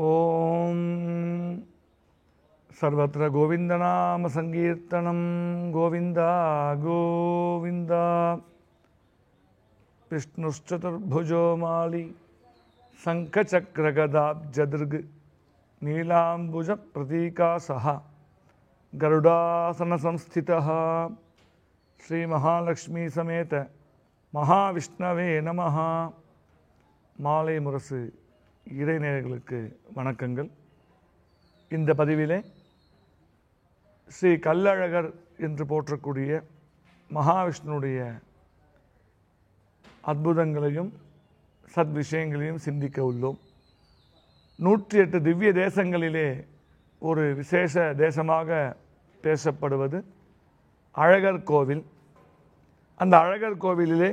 ஓம் சர்வத்திர கோவிந்தநாம சங்கீர்த்தனம் கோவிந்தா கோவிந்தா. விஷ்ணுஷ்சதுர்புஜோ மாலி சங்கசக்ரகதாப்ஜதிர்க் நீலாம்புஜ பிரதீகாசஹ கருடாசன சம்ஸ்திதः ஸ்ரீ மகாலட்சுமி சமேத மகாவிஷ்ணவே நமஹ. மாலை முரசு இறைநேயர்களுக்கு வணக்கங்கள். இந்த பதிவிலே ஸ்ரீ கள்ளழகர் என்று போற்றக்கூடிய மகாவிஷ்ணுடைய அற்புதங்களையும் சத்விஷயங்களையும் சிந்திக்க உள்ளோம். 108 திவ்ய தேசங்களிலே ஒரு விசேஷ தேசமாக பேசப்படுவது அழகர் கோவில். அந்த அழகர் கோவிலிலே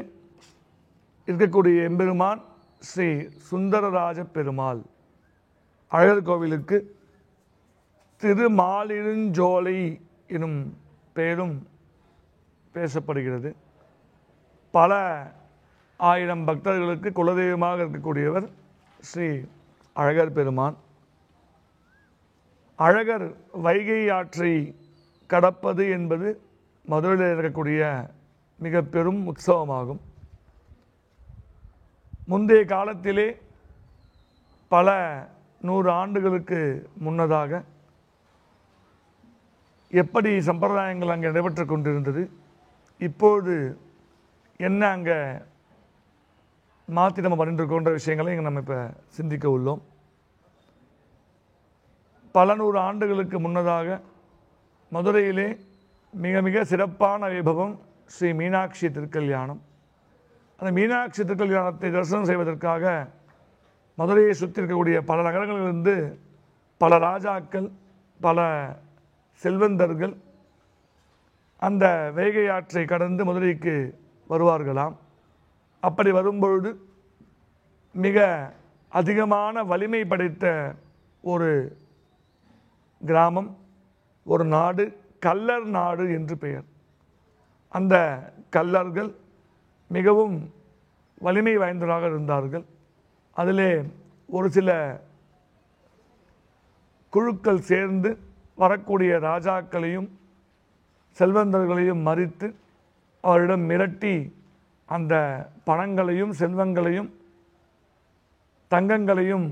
இருக்கக்கூடிய எம்பெருமான் ஸ்ரீ சுந்தரராஜ பெருமாள். அழகர் கோவிலுக்கு திருமாலிருஞ்சோலை எனும் பெயரும் பேசப்படுகிறது. பல ஆயிரம் பக்தர்களுக்கு குலதெய்வமாக இருக்கக்கூடியவர் ஸ்ரீ அழகர் பெருமான். அழகர் வைகை ஆற்றை கடப்பது என்பது மதுரையில் இருக்கக்கூடிய மிக பெரும் உற்சவமாகும். முந்தைய காலத்திலே பல 100 ஆண்டுகளுக்கு முன்னதாக எப்படி சம்பிரதாயங்கள் அங்கே நடைபெற்று கொண்டிருந்தது, இப்பொழுது என்ன அங்கே மாற்றி நம்ம பண்ணிட்டுருக்கோன்ற விஷயங்களை இங்கே நம்ம இப்போ சிந்திக்க உள்ளோம். பல 100 ஆண்டுகளுக்கு முன்னதாக மதுரையிலே மிக மிக சிறப்பான வைபவம் ஸ்ரீ மீனாட்சி திருக்கல்யாணம். அந்த மீனாட்சி திருக்கல்யாணத்தை தரிசனம் செய்வதற்காக மதுரையை சுற்றி இருக்கக்கூடிய பல நகரங்களிலிருந்து பல ராஜாக்கள், பல செல்வந்தர்கள் அந்த வைகை ஆற்றை கடந்து மதுரைக்கு வருவார்களாம். அப்படி வரும்பொழுது மிக அதிகமான வலிமை படைத்த ஒரு கிராமம், ஒரு நாடு, கள்ளர் நாடு என்று பெயர். அந்த கள்ளர்கள் மிகவும் வலிமை வாய்ந்தவராக இருந்தார்கள். அதிலே ஒரு சில குழுக்கள் சேர்ந்து வரக்கூடிய ராஜாக்களையும் செல்வந்தர்களையும் மறித்து அவரிடம் மிரட்டி அந்த பணங்களையும் செல்வங்களையும் தங்கங்களையும்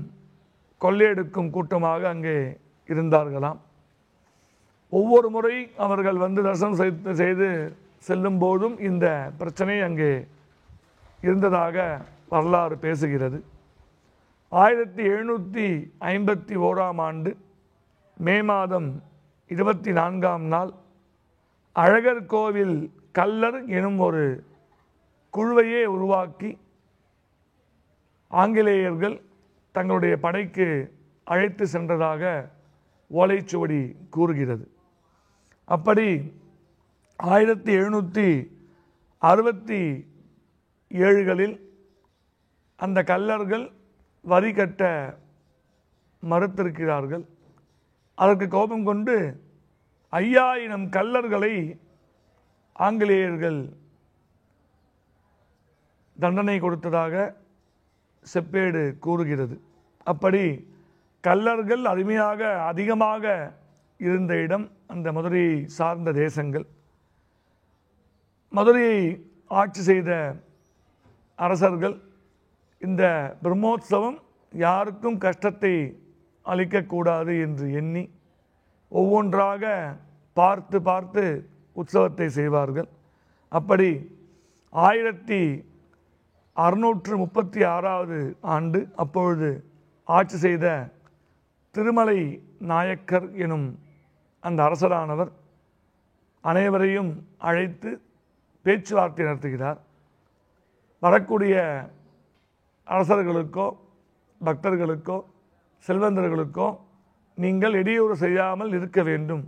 கொள்ளையெடுக்கும் கூட்டமாக அங்கே இருந்தார்களாம். ஒவ்வொரு முறை அவர்கள் வந்து தரிசனம் செய்து செல்லும் போதும் இந்த பிரச்சனை அங்கே இருந்ததாக வரலாறு பேசுகிறது. 1751ஆம் ஆண்டு மே மாதம் 24ஆம் நாள் அழகர் கோவில் கள்ளர் எனும் ஒரு குழுவையே உருவாக்கி ஆங்கிலேயர்கள் தங்களுடைய படைக்கு அழைத்து சென்றதாக ஓலைச்சுவடி கூறுகிறது. அப்படி 1767களில் அந்த கள்ளர்கள் வரி கட்ட மறுத்திருக்கிறார்கள். அதற்கு கோபம் கொண்டு 5000 கள்ளர்களை ஆங்கிலேயர்கள் தண்டனை கொடுத்ததாக செப்பேடு கூறுகிறது. அப்படி கள்ளர்கள் அதிகமாக இருந்த இடம் அந்த மதுரையை சார்ந்த தேசங்கள். மதுரையை ஆட்சி செய்த அரசர்கள் இந்த பிரம்மோற்சவம் யாருக்கும் கஷ்டத்தை அளிக்கக்கூடாது என்று எண்ணி ஒவ்வொன்றாக பார்த்து பார்த்து உற்சவத்தை செய்வார்கள். அப்படி 1636ஆவது ஆண்டு அப்பொழுது ஆட்சி செய்த திருமலை நாயக்கர் எனும் அந்த அரசரானவர் அனைவரையும் அழைத்து பேச்சுவார்த்தை நடத்துகிறார். வரக்கூடிய அரசர்களுக்கோ பக்தர்களுக்கோ செல்வந்தர்களுக்கோ நீங்கள் இடையூறு செய்யாமல் இருக்க வேண்டும்,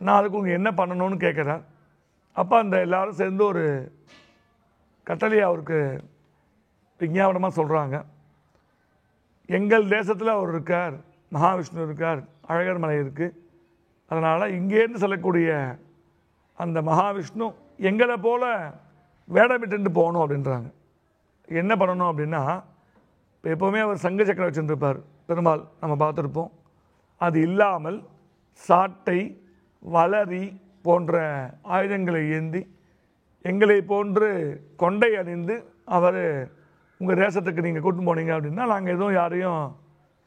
நான் அதுக்கு உங்கள் என்ன பண்ணணும்னு கேட்குறார். அப்போ அந்த எல்லாரும் சேர்ந்து ஒரு கட்டளையை அவருக்கு விஞ்ஞாபனமாக சொல்கிறாங்க. எங்கள் தேசத்தில் அவர் இருக்கார், மகாவிஷ்ணு இருக்கார், அழகர் மலை இருக்குது, அதனால் இங்கேருந்து செல்லக்கூடிய அந்த மகாவிஷ்ணு எங்களை போல் வேடமிட்டு போகணும் அப்படின்றாங்க. என்ன பண்ணணும் அப்படின்னா, இப்போ எப்போவுமே அவர் சங்கு சக்கரம் வச்சுருப்பார் பெருமாள், நம்ம பார்த்துருப்போம். அது இல்லாமல் சாட்டை, வளரி போன்ற ஆயுதங்களை ஏந்தி எங்களை போன்று கொண்டை அணிந்து அவர் உங்கள் தேசத்துக்கு நீங்கள் கூட்டின்னு போனீங்க அப்படின்னா நாங்கள் எதுவும் யாரையும்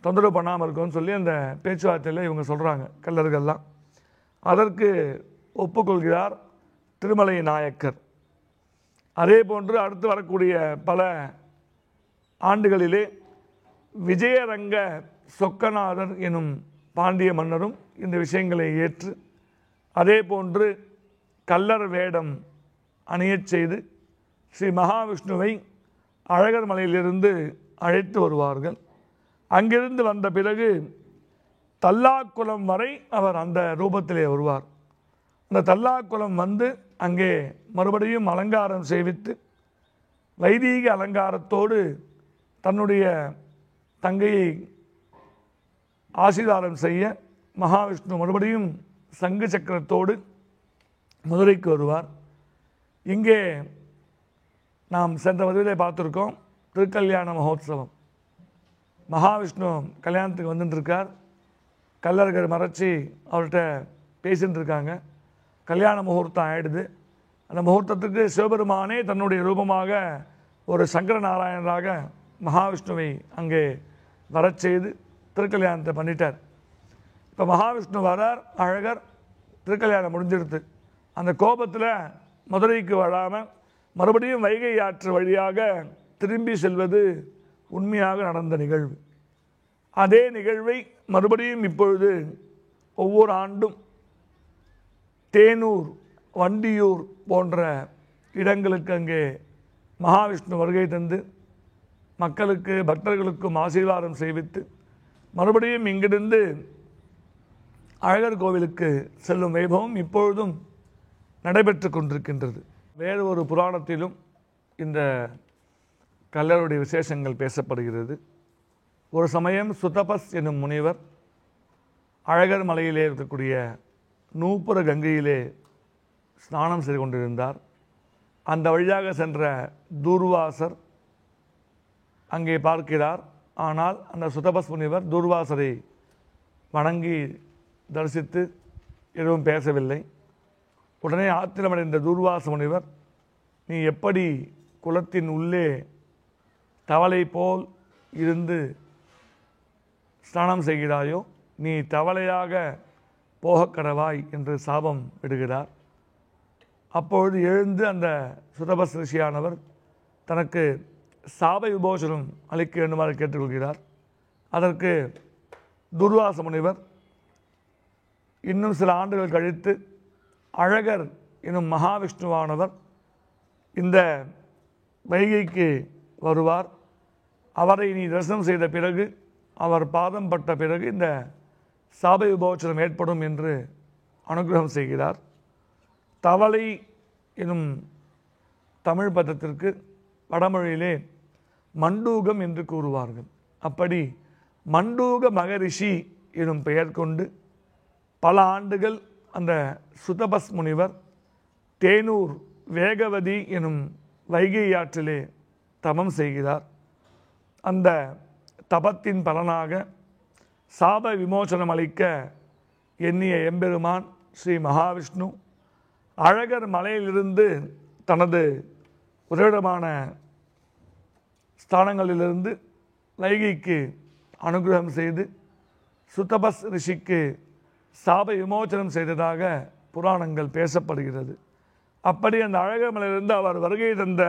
தொந்தரவு பண்ணாமல் இருக்கோம்னு சொல்லி அந்த பேச்சுவார்த்தையில் இவங்க சொல்கிறாங்க கல்லர்கள்லாம். அதற்கு ஒப்புக்கொள்கிறார் திருமலை நாயக்கர். அதே போன்று அடுத்து வரக்கூடிய பல ஆண்டுகளிலே விஜயரங்க சொக்கநாதர் எனும் பாண்டிய மன்னரும் இந்த விஷயங்களை ஏற்று அதே போன்று கல்லர் வேடம் அணியச் செய்து ஸ்ரீ மகாவிஷ்ணுவை அழகர் மலையிலிருந்து அழைத்து வருவார்கள். அங்கிருந்து வந்த பிறகு தல்லாக்குளம் வரை அவர் அந்த ரூபத்திலே வருவார். அந்த தல்லாக்குளம் வந்து அங்கே மறுபடியும் அலங்காரம் செய்வித்து வைதீக அலங்காரத்தோடு தன்னுடைய தங்கையை ஆசீர்வாதம் செய்ய மகாவிஷ்ணு மறுபடியும் சங்கு சக்கரத்தோடு மதுரைக்கு வருவார். இங்கே நாம் சென்ற பதிவிலே பார்த்துருக்கோம் திருக்கல்யாண மகோத்சவம். மகாவிஷ்ணு கல்யாணத்துக்கு வந்துட்டுருக்கார். கல்லர்கள் மறைச்சி அவர்கிட்ட பேசின்னு இருக்காங்க. கல்யாண முகூர்த்தம் ஆகிடுது. அந்த முகூர்த்தத்துக்கு சிவபெருமானே தன்னுடைய ரூபமாக ஒரு சங்கர நாராயணராக மகாவிஷ்ணுவை அங்கே வரச் செய்து திருக்கல்யாணத்தை பண்ணிட்டார். இப்போ மகாவிஷ்ணு வரார், அழகர், திருக்கல்யாணம் முடிஞ்சிடுது. அந்த கோபத்தில் மதுரைக்கு வராமல் மறுபடியும் வைகை ஆற்று வழியாக திரும்பி செல்வது உண்மையாக நடந்த நிகழ்வு. அதே நிகழ்வை மறுபடியும் இப்பொழுது ஒவ்வொரு ஆண்டும் தேனூர், வண்டியூர் போன்ற இடங்களுக்கு அங்கே மகாவிஷ்ணு வருகை தந்து மக்களுக்கு பக்தர்களுக்கும் ஆசீர்வாதம் செய்வித்து மறுபடியும் இங்கிருந்து அழகர் கோவிலுக்கு செல்லும் வைபவம் இப்பொழுதும் நடைபெற்று கொண்டிருக்கின்றது. வேறு ஒரு புராணத்திலும் இந்த கல்லருடைய விசேஷங்கள் பேசப்படுகிறது. ஒரு சமயம் சுதபஸ் எனும் முனிவர் அழகர் மலையிலே இருக்கக்கூடிய நூப்புர கங்கையிலே ஸ்நானம் செய்து கொண்டிருந்தார். அந்த வழியாக சென்ற தூர்வாசர் அங்கே பார்க்கிறார். ஆனால் அந்த சுதபஸ் முனிவர் தூர்வாசரை வணங்கி தரிசித்து எதுவும் பேசவில்லை. உடனே ஆத்திரமடைந்த தூர்வாச முனிவர், நீ எப்படி குளத்தின் உள்ளே தவளை போல் இருந்து ஸ்நானம் செய்கிறாயோ நீ தவளையாக போகக் கடவாய் என்று சாபம் விடுகிறார். அப்பொழுது எழுந்து அந்த சுதபஸ் ரிஷியானவர் தனக்கு சாப விமோசனம் அளிக்க வேண்டுமாறு கேட்டுக்கொள்கிறார். அதற்கு துர்வாச முனிவர் இன்னும் சில ஆண்டுகள் கழித்து அழகர் எனும் மகாவிஷ்ணுவானவர் இந்த வைகைக்கு வருவார். அவரை நீ தரிசனம் செய்த பிறகு, அவர் பாதம் பட்ட பிறகு இந்த சாப விமோசனம் ஏற்படும் என்று அனுகிரகம் செய்கிறார். தவளை எனும் தமிழ் பதத்திற்கு வடமொழியிலே மண்டூகம் என்று கூறுவார்கள். அப்படி மண்டூக மகரிஷி எனும் பெயர் கொண்டு பல ஆண்டுகள் அந்த சுதபஸ் முனிவர் தேனூர் வேகவதி எனும் வைகை ஆற்றிலே தபம் செய்கிறார். அந்த தபத்தின் பலனாக சாப விமோசனம் அளிக்க எண்ணிய எம்பெருமான் ஸ்ரீ மகாவிஷ்ணு அழகர் மலையிலிருந்து தனது உறைவிடமான ஸ்தானங்களிலிருந்து வைகைக்கு அனுகிரகம் செய்து சுதபஸ் ரிஷிக்கு சாப விமோசனம் செய்ததாக புராணங்கள் பேசப்படுகிறது. அப்படி அந்த அழகர் மலையிலிருந்து அவர் வருகை தந்த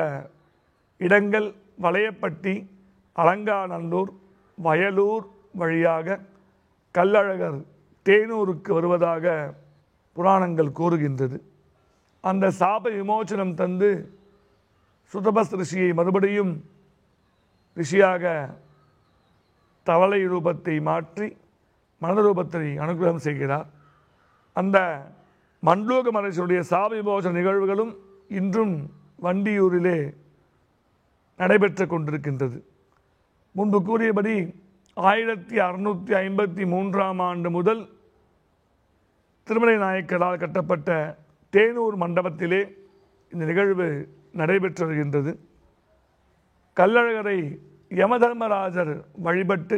இடங்கள் வளையப்பட்டி, அலங்காநல்லூர், வயலூர் வழியாக கல்லழகர் தேனூருக்கு வருவதாக புராணங்கள் கூறுகின்றது. அந்த சாப விமோசனம் தந்து சுதபஸ் ரிஷியை மறுபடியும் ரிஷியாக தவளை ரூபத்தை மாற்றி மனித ரூபத்தை அனுகிரகம் செய்கிறார். அந்த மண்டூக மகரிஷியுடைய சாப விமோசன நிகழ்வுகளும் இன்றும் வண்டியூரிலே நடைபெற்று கொண்டிருக்கின்றது. முன்பு கூறியபடி 1653 ஆண்டு முதல் திருமலை நாயக்கரால் கட்டப்பட்ட தேனூர் மண்டபத்திலே இந்த நிகழ்வு நடைபெற்று வருகின்றது. கல்லழகரை யமதர்மராஜர் வழிபட்டு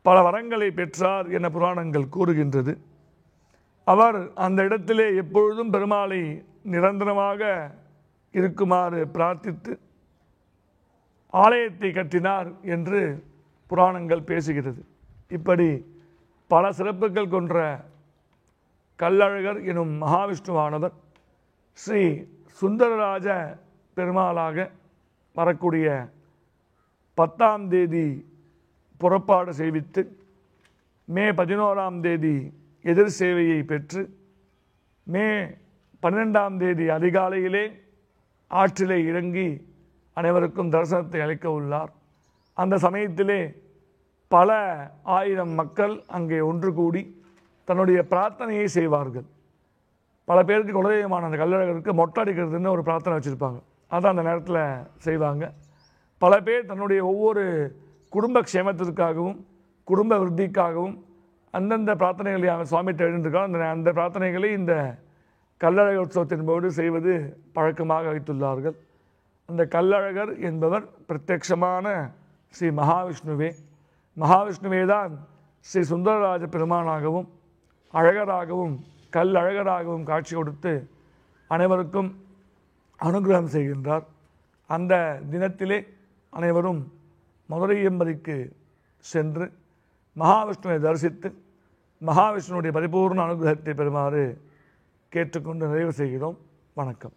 பல வரங்களை பெற்றார் என புராணங்கள் கூறுகின்றது. அவர் அந்த இடத்திலே எப்பொழுதும் பெருமாளை நிரந்தரமாக இருக்குமாறு பிரார்த்தித்து ஆலயத்தை கட்டினார் என்று புராணங்கள் பேசுகிறது. இப்படி பல சிறப்புகள் கொன்ற கள்ளழகர் எனும் மகாவிஷ்ணுவானவர் ஸ்ரீ சுந்தரராஜ பெருமாளாக வரக்கூடிய 10ஆம் தேதி புறப்பாடு செய்வித்து மே 11ஆம் தேதி எதிர் சேவையை பெற்று மே 12ஆம் தேதி அதிகாலையிலே ஆற்றிலே இறங்கி அனைவருக்கும் தரிசனத்தை அளிக்க உள்ளார். அந்த சமயத்திலே பல ஆயிரம் மக்கள் அங்கே ஒன்று கூடி தன்னுடைய பிரார்த்தனையை செய்வார்கள். பல பேருக்கு குலதெய்வமான அந்த கள்ளழகருக்கு மொட்டை அடிக்கிறதுன்னு ஒரு பிரார்த்தனை வச்சுருப்பாங்க. அதான் அந்த நேரத்தில் செய்வாங்க. பல பேர் தன்னுடைய ஒவ்வொரு குடும்ப க்ஷேமத்திற்காகவும் குடும்ப விருத்திக்காகவும் அந்தந்த பிரார்த்தனைகளை அவங்க சுவாமிகிட்ட எழுந்திருக்காங்க. அந்த பிரார்த்தனைகளை இந்த கள்ளழகர் உற்சவத்தின் போது செய்வது பழக்கமாக வைத்துள்ளார்கள். அந்த கள்ளழகர் என்பவர் பிரத்யட்சமான ஸ்ரீ மகாவிஷ்ணுவே. மகாவிஷ்ணுவே தான் ஸ்ரீ சுந்தரராஜ பெருமானாகவும் அழகராகவும் கல்லழகராகவும் காட்சி கொடுத்து அனைவருக்கும் அனுகிரகம் செய்கின்றார். அந்த தினத்திலே அனைவரும் மதுரை எம்பதிக்கு சென்று மகாவிஷ்ணுவை தரிசித்து மகாவிஷ்ணுடைய பரிபூர்ண அனுகிரகத்தை பெறுமாறு கேட்டுக்கொண்டு நிறைவு செய்கிறோம். வணக்கம்.